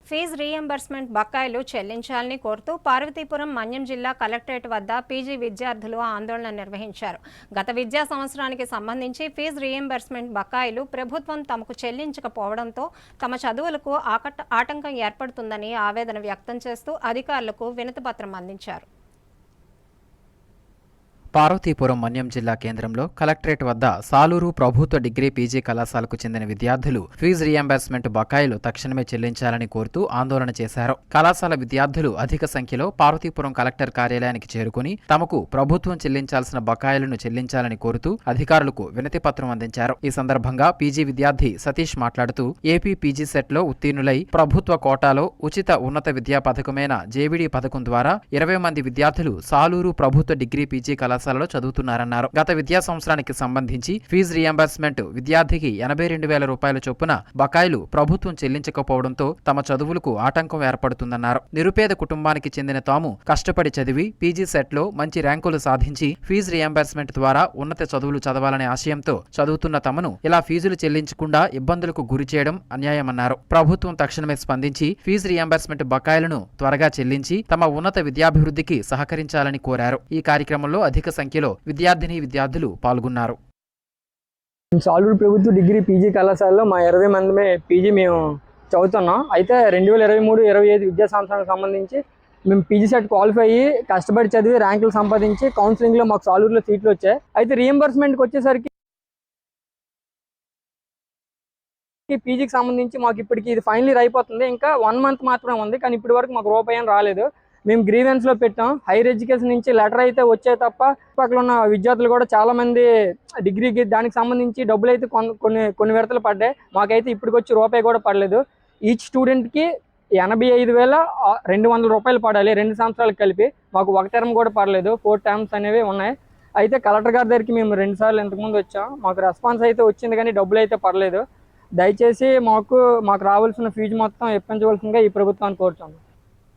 Fee reimbursement బకాయిలు చెల్లించాలని కోరుతూ పార్వతీపురం మన్యం జిల్లా కలెక్టరేట్ వద్ద పీజీ విద్యార్థులు ఆందోళన నిర్వహించారు. గత విద్యా సంవత్సరానికి సంబంధించి ఫీజు రీయింబర్స్మెంట్ బకాయిలు ప్రభుత్వం తమకు చెల్లించకపోవడంతో తమ చదువులకు ఆటంకం ఏర్పడుతుందని ఆవేదన వ్యక్తం చేస్తూ అధికారులకు వినతిపత్రం అందించారు. పార్వతీపురం మన్యం జిల్లా కేంద్రంలో కలెక్టరేట్ వద్ద సాలూరు ప్రభుత్వ డిగ్రీ పీజీ కళాశాలకు చెందిన విద్యార్థులు ఫీజు రీయింబర్స్మెంట్ బకాయిలు తక్షణమే చెల్లించాలని కోరుతూ ఆందోళన చేశారు. కళాశాల విద్యార్థులు అధిక సంఖ్యలో పార్వతీపురం కలెక్టర్ కార్యాలయానికి చేరుకుని తమకు ప్రభుత్వం చెల్లించాల్సిన బకాయిలను చెల్లించాలని కోరుతూ అధికారులకు వినతి పత్రం అందించారు. ఈ సందర్భంగా పీజీ విద్యార్థి సతీష్ మాట్లాడుతూ ఏపీ పీజీ సెట్ లో ఉత్తీర్ణులై ప్రభుత్వ కోటాలో ఉచిత ఉన్నత విద్యా పథకమైన జేవిడి పథకం ద్వారా 20 మంది విద్యార్థులు సాలూరు ప్రభుత్వ డిగ్రీ పీజీ కళాశాలలో చదువుతున్నారన్నారు. గత విద్యా సంవత్సరానికి సంబంధించి ఫీజు రీయింబర్స్మెంట్ విద్యార్థికి 82,000 రూపాయల చొప్పున బకాయిలు ప్రభుత్వం చెల్లించకపోవడంతో తమ చదువులకు ఆటంకం ఏర్పడుతుందన్నారు. నిరుపేద కుటుంబానికి చెందిన తాము కష్టపడి చదివి పీజీ సెట్ లో మంచి ర్యాంకులు సాధించి ఫీజు రీయింబర్స్మెంట్ ద్వారా ఉన్నత చదువులు చదవాలనే ఆశయంతో చదువుతున్న తమను ఇలా ఫీజులు చెల్లించకుండా ఇబ్బందులకు గురి చేయడం అన్యాయమన్నారు. ప్రభుత్వం తక్షణమే స్పందించి ఫీజు రీయింబర్స్మెంట్ బకాయిలను త్వరగా చెల్లించి తమ ఉన్నత విద్యాభివృద్ధికి సహకరించాలని కోరారు. ఈ కార్యక్రమంలో అధిక సంఖ్యలో విద్యార్థులు పాల్గొన్నారు. సాలూరు ప్రభుత్వ డిగ్రీ పీజీ కళాశాలలో మా 20 మంది పీజీ మేము చదువుతున్నాం. అయితే 2023-25 విద్యా సంవత్సరానికి సంబంధించి మేము పీజీ సెట్ క్వాలిఫై అయ్యి కష్టపడి చదివి ర్యాంకులు సంపాదించి కౌన్సిలింగ్లో మాకు సాలూరులో సీట్లు వచ్చాయి. అయితే రీయింబర్స్మెంట్కి వచ్చేసరికి పీజీకి సంబంధించి మాకు ఇప్పటికి ఇది ఫైనల్ ఇయర్ అయిపోతుంది. ఇంకా 1 మంత్ మాత్రమే ఉంది. కానీ ఇప్పటి వరకు మాకు రూపాయి రాలేదు. మేము గ్రీవెన్స్లో పెట్టాం. హైయర్ ఎడ్యుకేషన్ నుంచి లెటర్ అయితే వచ్చే తప్ప పక్కన ఉన్న విద్యార్థులు కూడా చాలామంది డిగ్రీకి దానికి సంబంధించి డబ్బులు అయితే కొన్ని విడతలు పడ్డాయి. మాకైతే ఇప్పటికొచ్చి రూపాయి కూడా పడలేదు. ఈచ్ స్టూడెంట్కి 85,200 రూపాయలు పడాలి 2 సంవత్సరాలకు కలిపి. మాకు ఒక టర్మ్ కూడా పడలేదు. 4 టర్మ్స్ అనేవి ఉన్నాయి. అయితే కలెక్టర్ గారి దగ్గరికి మేము 2 సార్లు ఇంతకుముందు వచ్చాం. మాకు రెస్పాన్స్ అయితే వచ్చింది కానీ డబ్బులు అయితే పడలేదు. దయచేసి మాకు రావాల్సిన ఫీజు మొత్తం ఇప్పించవలసిందిగా ఈ ప్రభుత్వాన్ని కోరుతాము.